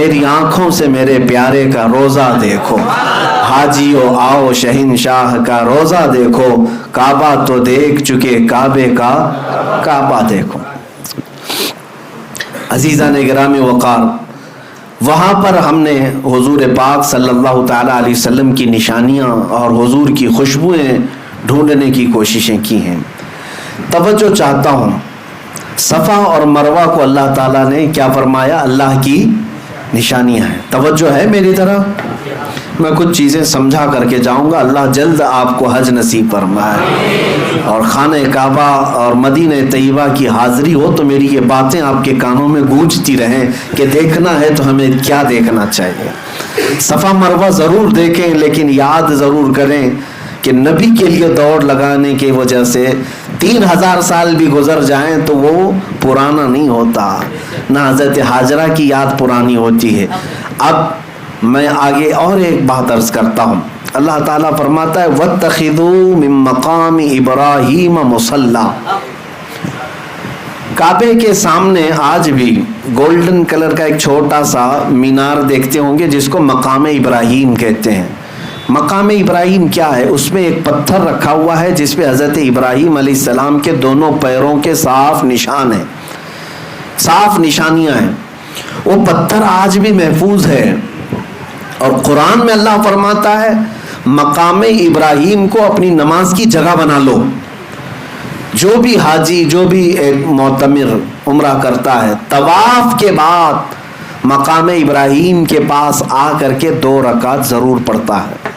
میری آنکھوں سے میرے پیارے کا روزہ دیکھو، حاجیو آؤ شہنشاہ کا روزہ دیکھو، کعبہ تو دیکھ چکے کعبے کا کعبہ دیکھو۔ عزیزان گرامی وقار، وہاں پر ہم نے حضور پاک صلی اللہ تعالیٰ علیہ وسلم کی نشانیاں اور حضور کی خوشبوئیں ڈھونڈنے کی کوششیں کی ہیں۔ توجہ چاہتا ہوں، صفا اور مروہ کو اللہ تعالیٰ نے کیا فرمایا؟ اللہ کی نشانیاں ہیں۔ توجہ ہے میری طرف؟ میں کچھ چیزیں سمجھا کر کے جاؤں گا، اللہ جلد آپ کو حج نصیب فرمائے اور خانہ کعبہ اور مدینہ طیبہ کی حاضری ہو تو میری یہ باتیں آپ کے کانوں میں گونجتی رہیں کہ دیکھنا ہے تو ہمیں کیا دیکھنا چاہیے۔ صفا مروہ ضرور دیکھیں، لیکن یاد ضرور کریں کہ نبی کے لیے دوڑ لگانے کی وجہ سے 3000 سال بھی گزر جائیں تو وہ پرانا نہیں ہوتا، نہ حضرت حاجرہ کی یاد پرانی ہوتی ہے۔ اب میں آگے اور ایک بات عرض کرتا ہوں۔ اللہ تعالیٰ فرماتا ہے وَاتَّخِذُوا مِن مَّقَامِ إِبْرَاهِيمَ مُصَلًّى۔ کعبے کے سامنے آج بھی گولڈن کلر کا ایک چھوٹا سا مینار دیکھتے ہوں گے جس کو مقام ابراہیم کہتے ہیں۔ مقام ابراہیم کیا ہے؟ اس میں ایک پتھر رکھا ہوا ہے جس پہ حضرت ابراہیم علیہ السلام کے دونوں پیروں کے صاف نشان ہیں، صاف نشانیاں ہیں۔ وہ پتھر آج بھی محفوظ ہے، اور قرآن میں اللہ فرماتا ہے مقام ابراہیم کو اپنی نماز کی جگہ بنا لو۔ جو بھی حاجی، جو بھی ایک معتمر عمرہ کرتا ہے، طواف کے بعد مقام ابراہیم کے پاس آ کر کے 2 رکعت ضرور پڑھتا ہے۔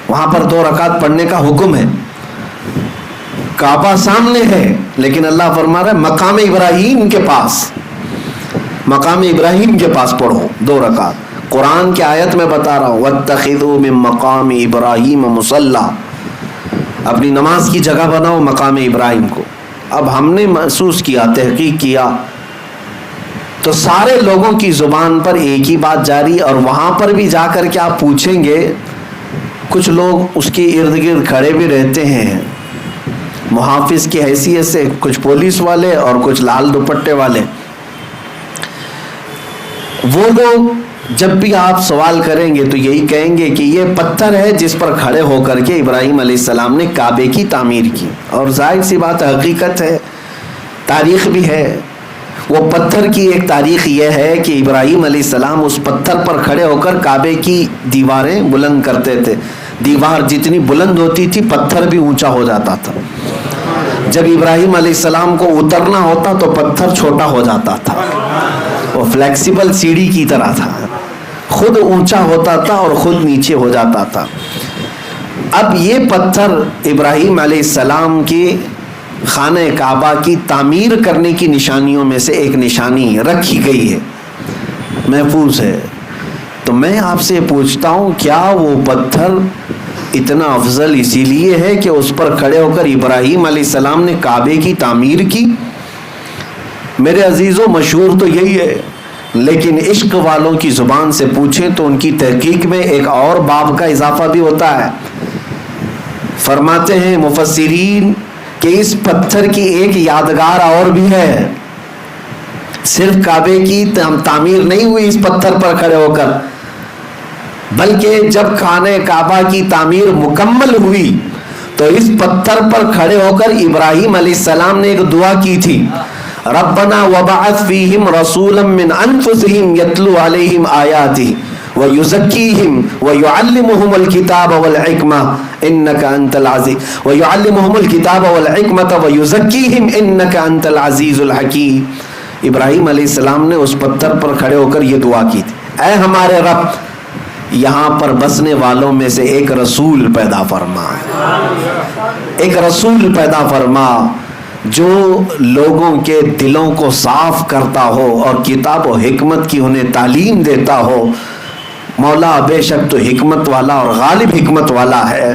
وہاں پر 2 رکعت پڑھنے کا حکم ہے۔ کعبہ سامنے ہے لیکن اللہ فرما رہا ہے مقام ابراہیم کے پاس، مقام ابراہیم کے پاس پڑھو 2 رکعت۔ قرآن کی آیت میں بتا رہا ہوں وَاتَّخِذُوا مِن مَّقَامِ إِبْرَاهِيمَ مُصَلًّى، اپنی نماز کی جگہ بناؤ مقام ابراہیم کو۔ اب ہم نے محسوس کیا، تحقیق کیا تو سارے لوگوں کی زبان پر ایک ہی بات جاری، اور وہاں پر بھی جا کر کے آپ پوچھیں گے، کچھ لوگ اس کے ارد گرد کھڑے بھی رہتے ہیں محافظ کی حیثیت سے، کچھ پولیس والے اور کچھ لال دوپٹے والے۔ وہ لوگ جب بھی آپ سوال کریں گے تو یہی کہیں گے کہ یہ پتھر ہے جس پر کھڑے ہو کر کے ابراہیم علیہ السلام نے کعبے کی تعمیر کی، اور ظاہر سی بات حقیقت ہے، تاریخ بھی ہے۔ وہ پتھر کی ایک تاریخ یہ ہے کہ ابراہیم علیہ السلام اس پتھر پر کھڑے ہو کر کعبے کی دیواریں بلند کرتے تھے۔ دیوار جتنی بلند ہوتی تھی پتھر بھی اونچا ہو جاتا تھا۔ جب ابراہیم علیہ السلام کو اترنا ہوتا تو پتھر چھوٹا ہو جاتا تھا، وہ فلیکسیبل سیڑھی کی طرح تھا، خود اونچا ہوتا تھا اور خود نیچے ہو جاتا تھا۔ اب یہ پتھر ابراہیم علیہ السلام کی خانہ کعبہ کی تعمیر کرنے کی نشانیوں میں سے ایک نشانی رکھی گئی ہے، محفوظ ہے۔ تو میں آپ سے پوچھتا ہوں، کیا وہ پتھر اتنا افضل اسی لیے ہے کہ اس پر کھڑے ہو کر ابراہیم علیہ السلام نے کعبے کی تعمیر کی؟ میرے عزیزوں، مشہور تو یہی ہے، لیکن عشق والوں کی زبان سے پوچھیں تو ان کی تحقیق میں ایک اور باب کا اضافہ بھی ہوتا ہے۔ فرماتے ہیں مفسرین کہ اس پتھر کی ایک یادگار اور بھی ہے، صرف کعبے کی تعمیر نہیں ہوئی اس پتھر پر کھڑے ہو کر، بلکہ جب خانہ کعبہ کی تعمیر مکمل ہوئی تو اس پتھر پر کھڑے ہو کر ابراہیم علیہ السلام نے ایک دعا کی تھی، ربنا وبعث فیہم رسولا من انفسہم یتلو علیہم آیاتہ وَيُزَكِّيهِمْ وَيُعَلِّمُهُمُ الْكِتَابَ وَالْحِكْمَةَ إِنَّكَ أَنْتَ الْعَزِيزُ وَيُعَلِّمُهُمُ الْكِتَابَ وَالْحِكْمَةَ وَيُزَكِّيهِمْ إِنَّكَ أَنْتَ الْعَزِيزُ الْحَكِيمُ۔ ابراہیم علیہ السلام نے اس پتھر پر کھڑے ہو کر یہ دعا کی تھی، اے ہمارے رب، یہاں پر بسنے والوں میں سے ایک رسول پیدا فرما، ایک رسول پیدا فرما جو لوگوں کے دلوں کو صاف کرتا ہو اور کتاب و حکمت کی انہیں تعلیم دیتا ہو۔ مولا بے شک تو حکمت والا اور غالب حکمت والا ہے۔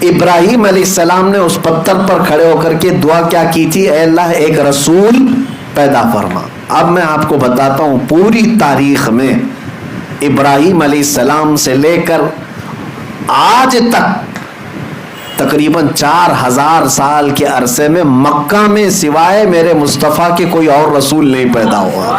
ابراہیم علیہ السلام نے اس پتھر پر کھڑے ہو کر کے دعا کیا کی تھی؟ اے اللہ ایک رسول پیدا فرما۔ اب میں آپ کو بتاتا ہوں، پوری تاریخ میں ابراہیم علیہ السلام سے لے کر آج تک تقریباً 4000 سال کے عرصے میں مکہ میں سوائے میرے مصطفیٰ کے کوئی اور رسول نہیں پیدا ہوا،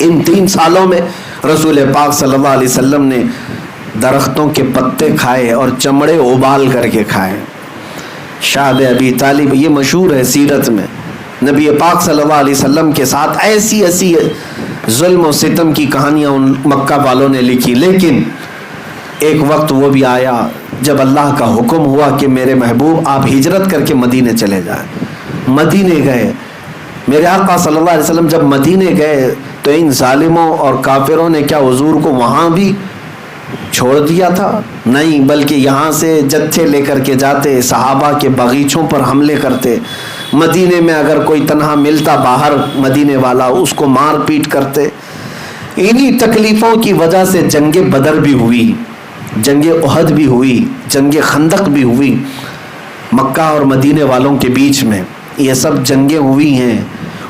ان 3 سالوں میں رسول پاک صلی اللہ علیہ وسلم نے درختوں کے پتے کھائے اور چمڑے ابال کر کے کھائے. شعب ابی طالب، یہ مشہور ہے سیرت میں، نبی پاک صلی اللہ علیہ وسلم کے ساتھ ایسی ظلم و ستم کی کہانیاں ان مکہ والوں نے لکھی. لیکن ایک وقت وہ بھی آیا جب اللہ کا حکم ہوا کہ میرے محبوب آپ ہجرت کر کے مدینے چلے جائیں. مدینے گئے. میرے آقا صلی اللہ علیہ وسلم جب مدینے گئے تو ان ظالموں اور کافروں نے کیا حضور کو وہاں بھی چھوڑ دیا تھا؟ نہیں، بلکہ یہاں سے جتھے لے کر کے جاتے، صحابہ کے باغیچوں پر حملے کرتے. مدینے میں اگر کوئی تنہا ملتا باہر مدینے والا، اس کو مار پیٹ کرتے. انہی تکلیفوں کی وجہ سے جنگ بدر بھی ہوئی، جنگ احد بھی ہوئی، جنگ خندق بھی ہوئی. مکہ اور مدینے والوں کے بیچ میں یہ سب جنگیں ہوئی ہیں.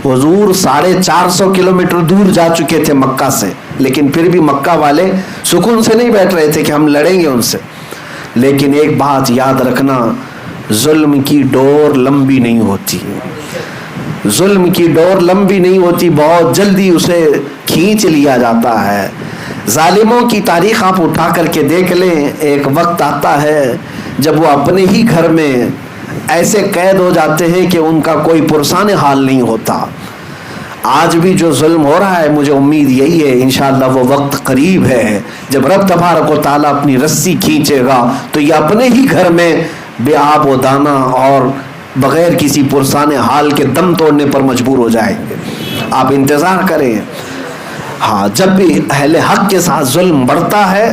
حضور 450 کلومیٹر دور جا چکے تھے مکہ سے، لیکن پھر بھی مکہ والے سکون سے نہیں بیٹھ رہے تھے کہ ہم لڑیں گے ان سے. لیکن ایک بات یاد رکھنا، ظلم کی ڈور لمبی نہیں ہوتی. ظلم کی ڈور لمبی نہیں ہوتی، بہت جلدی اسے کھینچ لیا جاتا ہے. ظالموں کی تاریخ آپ اٹھا کر کے دیکھ لیں، ایک وقت آتا ہے جب وہ اپنے ہی گھر میں ایسے قید ہو جاتے ہیں کہ ان کا کوئی پرسان حال نہیں ہوتا. آج بھی جو ظلم ہو رہا ہے، مجھے امید یہی ہے انشاءاللہ وہ وقت قریب ہے جب رب تبارک و تعالیٰ اپنی رسی کھینچے گا تو یہ اپنے ہی گھر میں بے آب و دانہ اور بغیر کسی پرسان حال کے دم توڑنے پر مجبور ہو جائیں گے. آپ انتظار کریں. ہاں، جب بھی اہل حق کے ساتھ ظلم بڑھتا ہے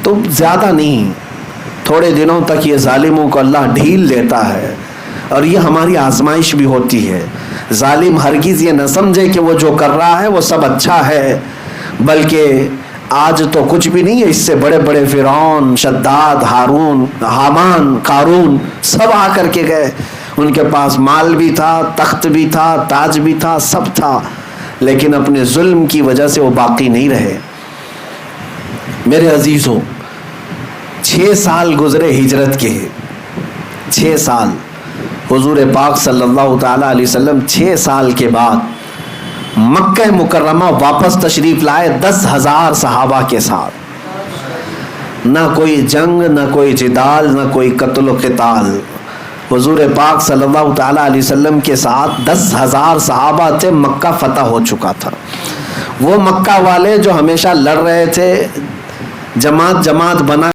تو زیادہ نہیں، تھوڑے دنوں تک یہ ظالموں کو اللہ ڈھیل دیتا ہے، اور یہ ہماری آزمائش بھی ہوتی ہے. ظالم ہرگز یہ نہ سمجھے کہ وہ جو کر رہا ہے وہ سب اچھا ہے، بلکہ آج تو کچھ بھی نہیں ہے. اس سے بڑے بڑے فرعون، شداد، ہارون، حامان، قارون سب آ کر کے گئے. ان کے پاس مال بھی تھا، تخت بھی تھا، تاج بھی تھا، سب تھا، لیکن اپنے ظلم کی وجہ سے وہ باقی نہیں رہے. میرے عزیزوں، 6 سال گزرے ہجرت کے. 6 سال حضور پاک صلی اللہ تعالی علیہ وسلم 6 سال کے بعد مکہ مکرمہ واپس تشریف لائے 10,000 صحابہ کے ساتھ. نہ کوئی جنگ، نہ کوئی جدال، نہ کوئی قتل و قتال. حضور پاک صلی اللہ تعالی علیہ وسلم کے ساتھ 10,000 صحابہ تھے. مکہ فتح ہو چکا تھا. وہ مکہ والے جو ہمیشہ لڑ رہے تھے، جماعت جماعت بنا